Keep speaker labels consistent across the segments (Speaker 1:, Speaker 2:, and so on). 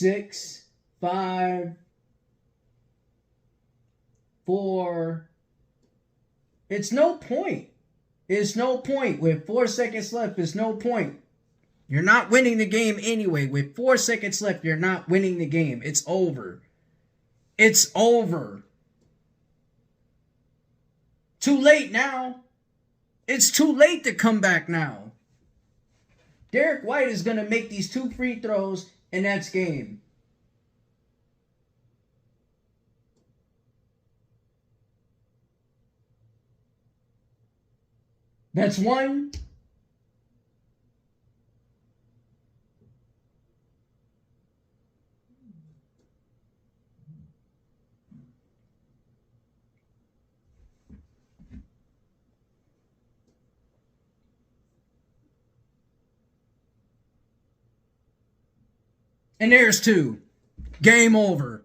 Speaker 1: 6, 5, 4. It's no point. It's no point. With 4 seconds left, it's no point. You're not winning the game anyway. With 4 seconds left, you're not winning the game. It's over. It's over. Too late now. It's too late to come back now. Derek White is going to make these 2 free throws, and that's game. That's 1. And there's 2. Game over.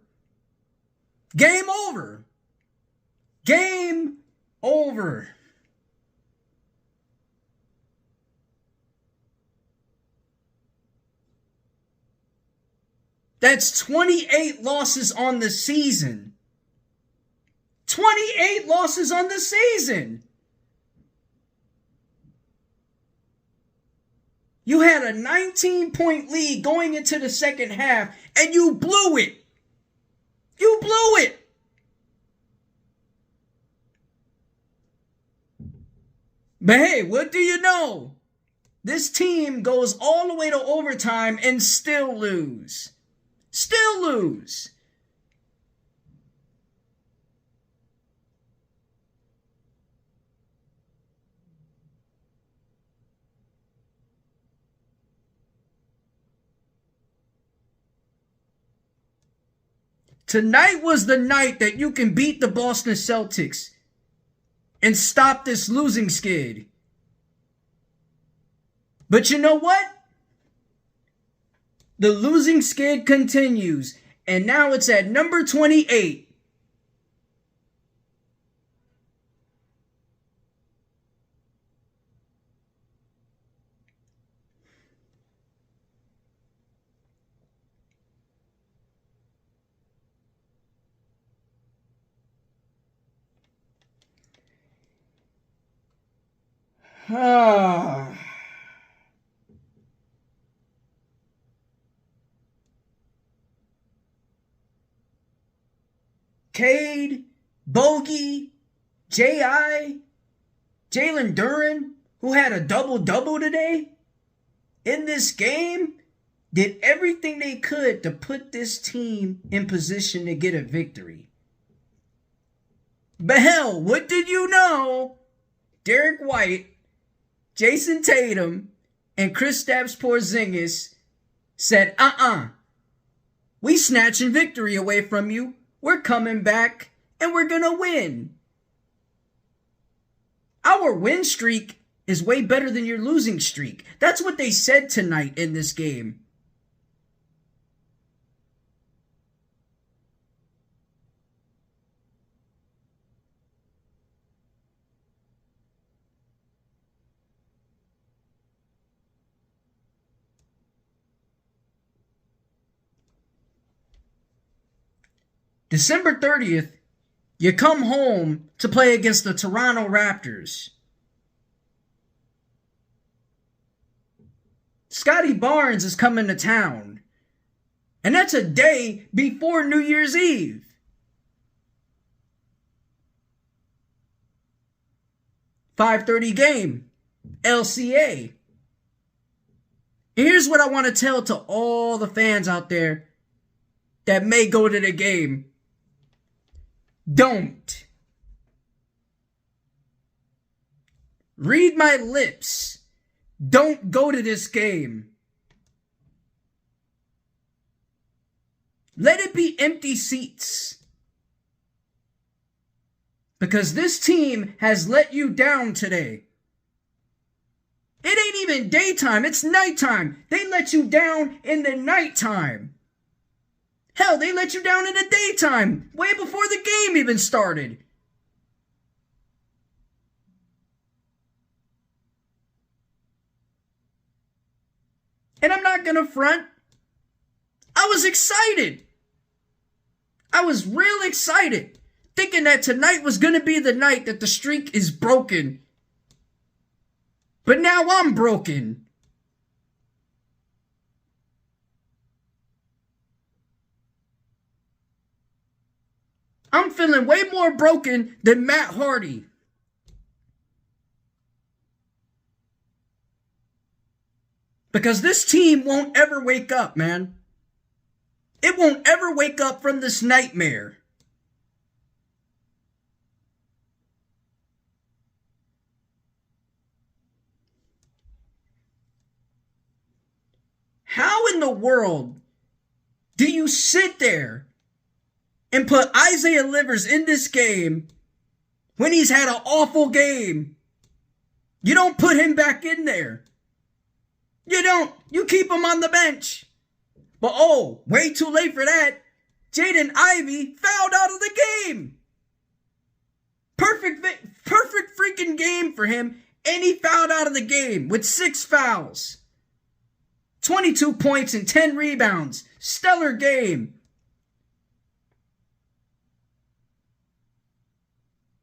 Speaker 1: Game over. Game over. That's 28 losses on the season. 28 losses on the season. You had a 19-point lead going into the second half, and you blew it. You blew it. But hey, what do you know? This team goes all the way to overtime and still lose. Still lose. Tonight was the night that you can beat the Boston Celtics and stop this losing skid. But you know what? The losing skid continues, and now it's at number 28. Cade, Bogey, J.I., Jalen Duren, who had a double-double today, in this game, did everything they could to put this team in position to get a victory. But hell, what did you know? Derek White, Jason Tatum, and Kristaps Porzingis said, we snatching victory away from you. We're coming back, and we're going to win. Our win streak is way better than your losing streak. That's what they said tonight in this game. December 30th, you come home to play against the Toronto Raptors. Scotty Barnes is coming to town. And that's a day before New Year's Eve. .5:30 game. LCA. And here's what I want to tell to all the fans out there that may go to the game. Don't. Read my lips. Don't go to this game. Let it be empty seats. Because this team has let you down today. It ain't even daytime, it's nighttime. They let you down in the nighttime. Hell, they let you down in the daytime, way before the game even started. And I'm not going to front. I was excited. I was real excited, thinking that tonight was going to be the night that the streak is broken. But now I'm broken. I'm feeling way more broken than Matt Hardy. Because this team won't ever wake up, man. It won't ever wake up from this nightmare. How in the world do you sit there and put Isaiah Livers in this game when he's had an awful game? You don't put him back in there. You don't. You keep him on the bench. But oh, way too late for that. Jaden Ivey fouled out of the game. Perfect freaking game for him. And he fouled out of the game with 6 fouls. 22 points and 10 rebounds. Stellar game.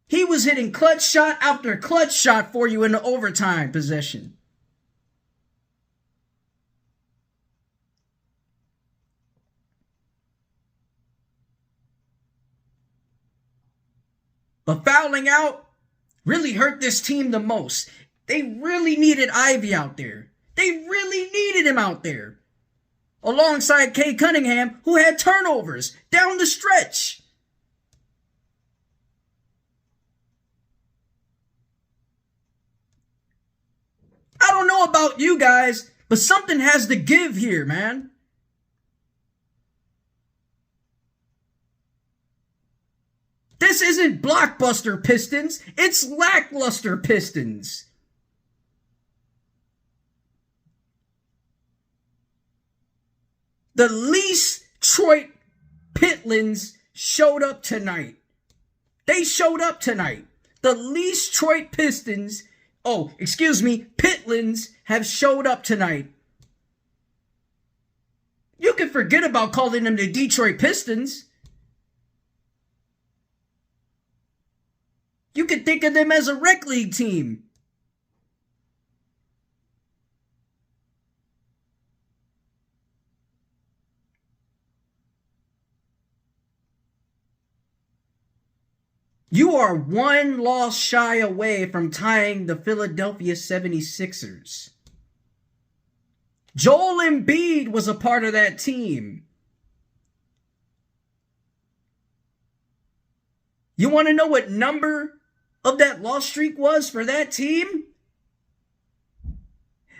Speaker 1: He was hitting clutch shot after clutch shot for you in the overtime possession. But fouling out really hurt this team the most. They really needed Ivy out there. They really needed him out there. Alongside Kay Cunningham, who had turnovers down the stretch. I don't know about you guys, but something has to give here, man. This isn't blockbuster Pistons. It's lackluster Pistons. The least Detroit Pitlins showed up tonight. They showed up tonight. The least Detroit Pitlins have showed up tonight. You can forget about calling them the Detroit Pistons. You can think of them as a rec league team. You are one loss shy away from tying the Philadelphia 76ers. Joel Embiid was a part of that team. You want to know what number of that loss streak was for that team?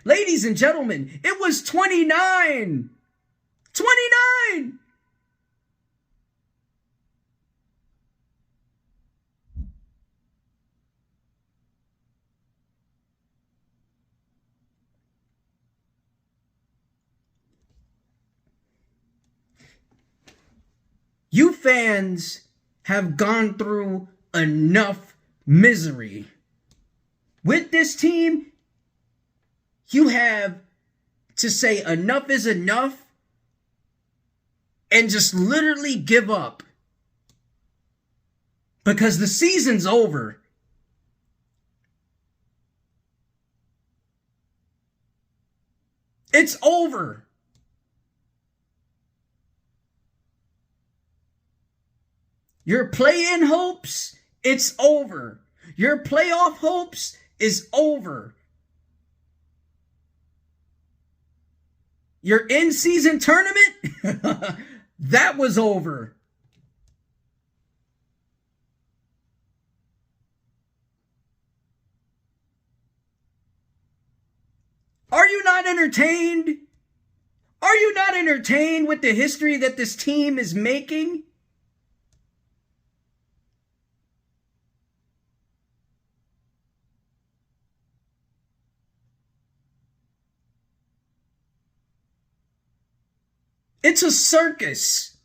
Speaker 1: Ladies and gentlemen, it was 29. 29! You fans have gone through enough misery. With this team, you have to say enough is enough and just literally give up. Because the season's over. It's over. Your play-in hopes, it's over. Your playoff hopes is over. Your in-season tournament, that was over. Are you not entertained? Are you not entertained with the history that this team is making? It's a circus.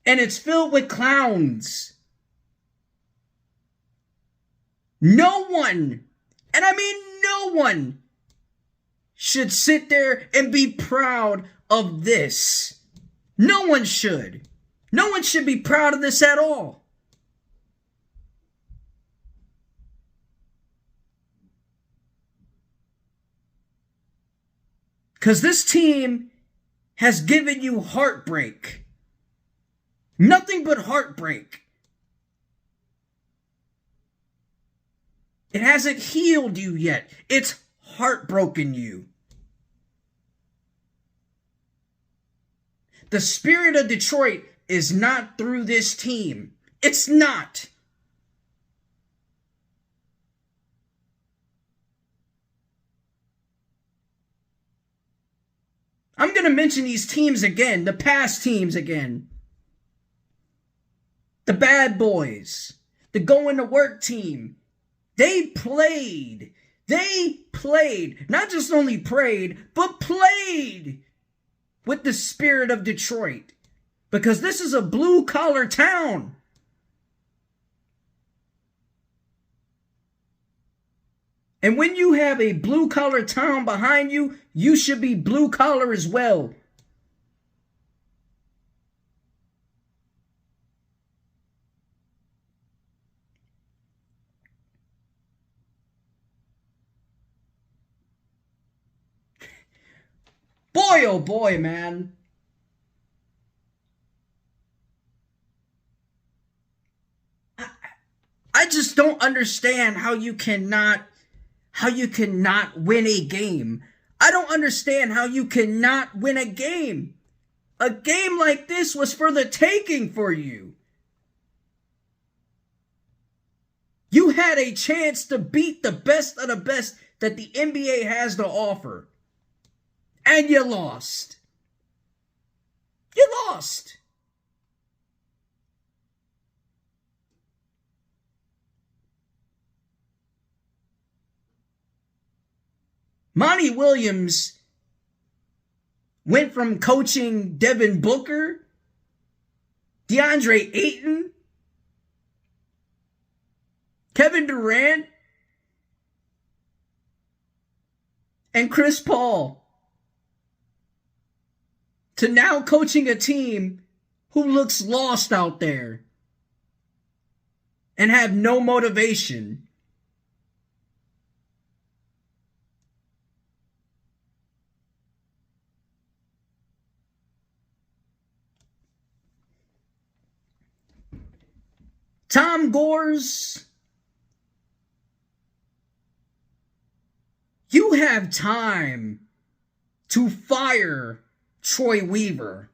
Speaker 1: And it's filled with clowns. No one, and I mean no one, should sit there and be proud of this. No one should. No one should be proud of this at all. Because this team has given you heartbreak. Nothing but heartbreak. It hasn't healed you yet. It's heartbroken you. The spirit of Detroit is not through this team. It's not. I'm going to mention these teams again, the past teams again. The Bad Boys, the Going to Work team. They played, not just only prayed, but played with the spirit of Detroit. Because this is a blue-collar town. And when you have a blue-collar town behind you, you should be blue-collar as well. Boy, oh boy, man. I just don't understand how you cannot win a game. I don't understand how you cannot win a game. A game like this was for the taking for you. You had a chance to beat the best of the best that the NBA has to offer. And you lost. You lost. Monty Williams went from coaching Devin Booker, DeAndre Ayton, Kevin Durant, and Chris Paul to now coaching a team who looks lost out there and have no motivation. Tom Gores, you have time to fire Troy Weaver.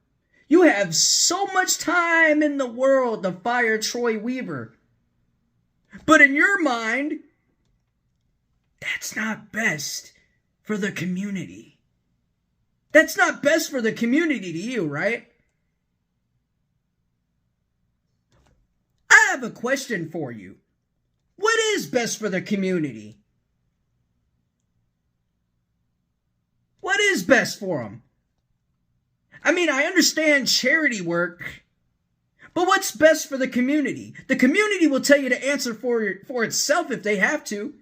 Speaker 1: You have so much time in the world to fire Troy Weaver. But in your mind, that's not best for the community. That's not best for the community to you, right? I have a question for you. What is best for the community? What is best for them? I mean, I understand charity work, but what's best for the community? The community will tell you the answer for itself if they have to.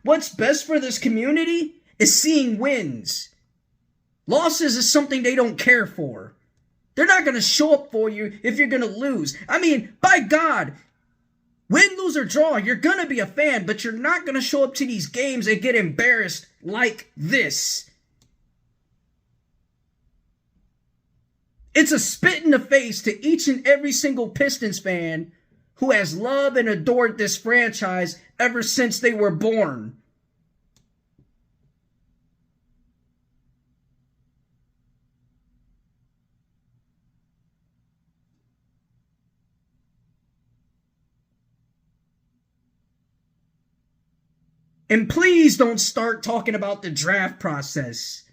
Speaker 1: What's best for this community is seeing wins. Losses is something they don't care for. They're not going to show up for you if you're going to lose. I mean, by God, win, lose, or draw, you're going to be a fan, but you're not going to show up to these games and get embarrassed like this. It's a spit in the face to each and every single Pistons fan who has loved and adored this franchise ever since they were born. And please don't start talking about the draft process.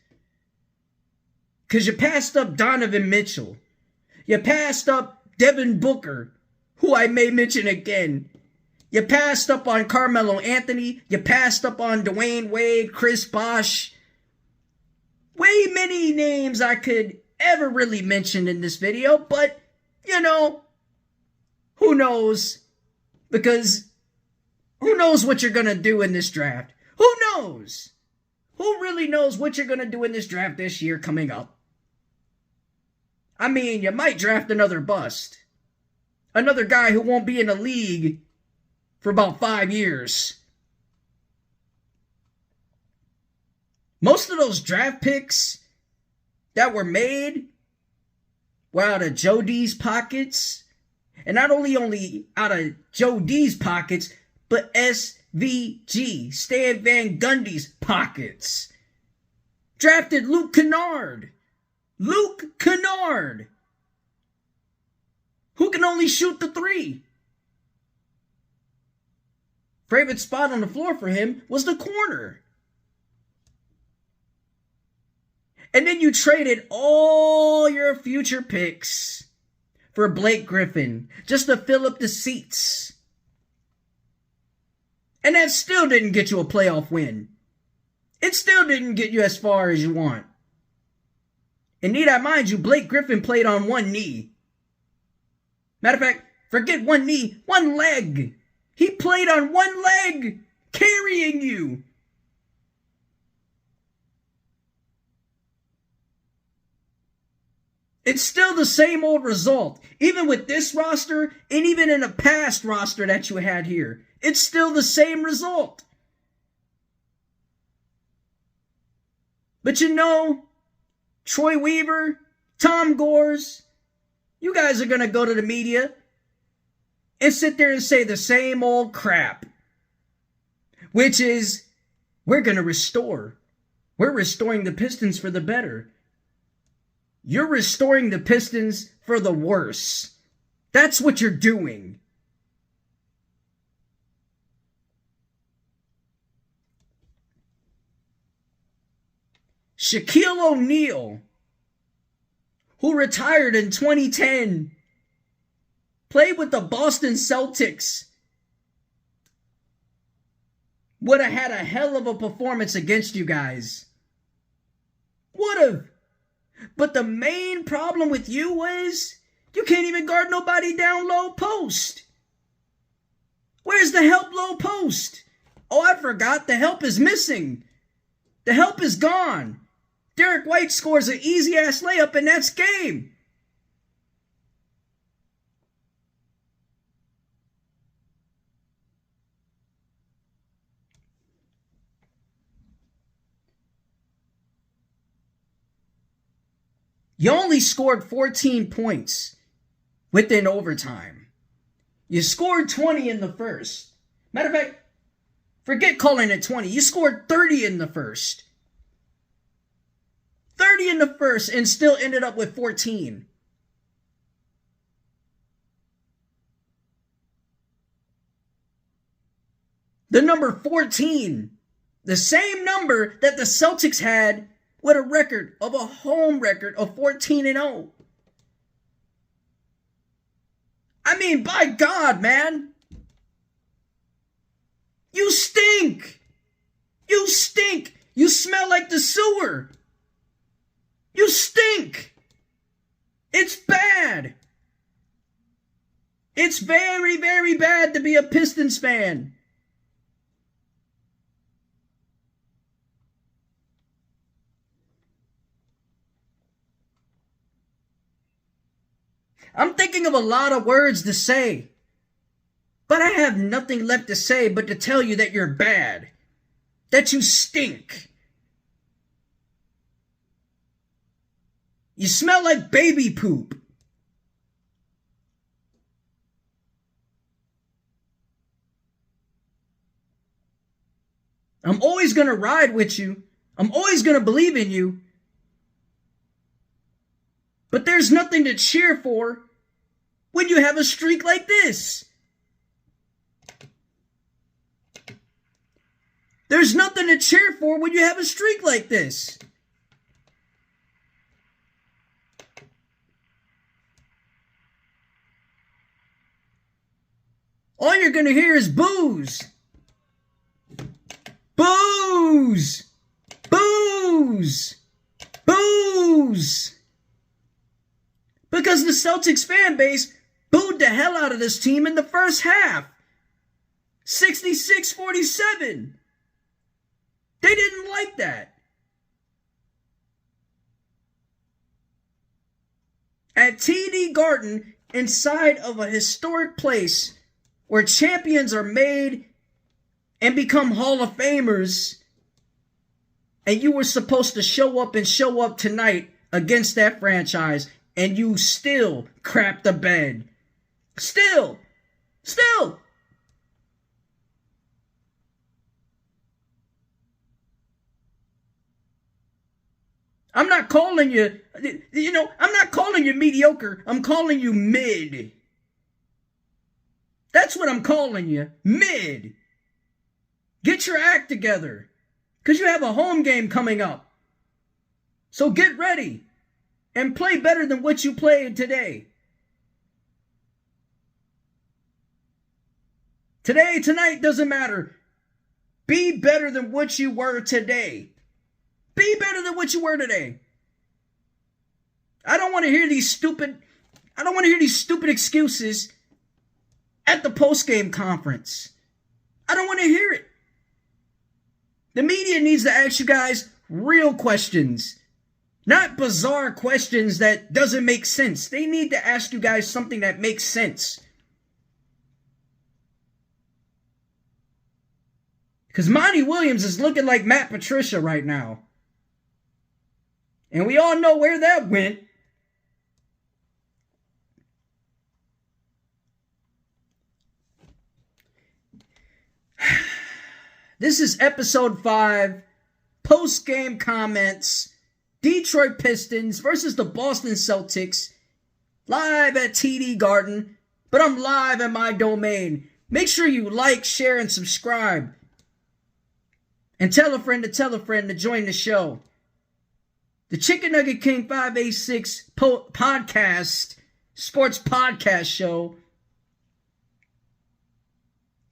Speaker 1: Because you passed up Donovan Mitchell. You passed up Devin Booker, who I may mention again. You passed up on Carmelo Anthony. You passed up on Dwayne Wade, Chris Bosh. Way many names I could ever really mention in this video. But, you know, who knows? Because Who knows what you're going to do in this draft? Who knows? Who really knows what you're going to do in this draft this year coming up? I mean, you might draft another bust. Another guy who won't be in the league for about 5 years. Most of those draft picks that were made were out of Joe D's pockets. And not only out of Joe D's pockets, but SVG, Stan Van Gundy's pockets. Drafted Luke Kennard. Luke Kennard. Who can only shoot the three. Favorite spot on the floor for him was the corner. And then you traded all your future picks for Blake Griffin just to fill up the seats. And that still didn't get you a playoff win. It still didn't get you as far as you want. And need I mind you, Blake Griffin played on one knee. Matter of fact, forget one knee, one leg. He played on one leg, carrying you. It's still the same old result. Even with this roster, and even in a past roster that you had here, it's still the same result. But you know, Troy Weaver, Tom Gores, you guys are going to go to the media and sit there and say the same old crap. Which is, we're going to restore. We're restoring the Pistons for the better. You're restoring the Pistons for the worse. That's what you're doing. Shaquille O'Neal, who retired in 2010, played with the Boston Celtics, would have had a hell of a performance against you guys. Would have. But the main problem with you was you can't even guard nobody down low post. Where's the help low post? Oh, I forgot. The help is missing. The help is gone. Derek White scores an easy-ass layup, and that's game. You only scored 14 points within overtime. You scored 20 in the first. Matter of fact, forget calling it 20. You scored 30 in the first. 30 in the first and still ended up with 14. The number 14, the same number that the Celtics had with a home record of 14-0. I mean, by God, man. You stink. You stink. You smell like the sewer. You stink. It's bad. It's very, very bad to be a Pistons fan. I'm thinking of a lot of words to say, but I have nothing left to say but to tell you that you're bad, that you stink. You smell like baby poop. I'm always going to ride with you. I'm always going to believe in you. But there's nothing to cheer for when you have a streak like this. There's nothing to cheer for when you have a streak like this. All you're going to hear is boos. Boos. Boos. Boos. Because the Celtics fan base booed the hell out of this team in the first half. 66-47. They didn't like that. At TD Garden, inside of a historic place where champions are made and become Hall of Famers, and you were supposed to show up tonight against that franchise, and you still crap the bed. Still. I'm not calling you, I'm not calling you mediocre. I'm calling you mid. That's what I'm calling you. Mid. Get your act together. Because you have a home game coming up. So get ready. And play better than what you played today. Tonight doesn't matter. Be better than what you were today. Be better than what you were today. I don't want to hear these stupid excuses at the post-game conference. I don't want to hear it. The media needs to ask you guys real questions, not bizarre questions that doesn't make sense. They need to ask you guys something that makes sense. Because Monty Williams is looking like Matt Patricia right now. And we all know where that went. This is episode 5, post-game comments, Detroit Pistons versus the Boston Celtics, live at TD Garden, but I'm live at my domain. Make sure you like, share, and subscribe. And tell a friend to join the show. The Chicken Nugget King 586 podcast, sports podcast show,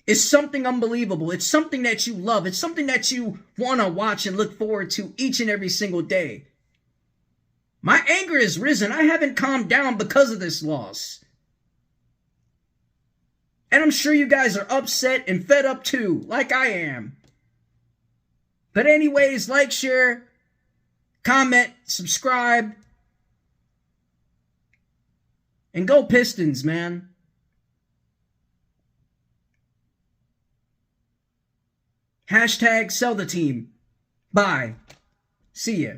Speaker 1: is something unbelievable. It's something that you love. It's something that you want to watch and look forward to each and every single day. My anger has risen. I haven't calmed down because of this loss. And I'm sure you guys are upset and fed up too, like I am. But anyways, like, share, comment, subscribe, and go Pistons, man. Hashtag sell the team. Bye. See ya.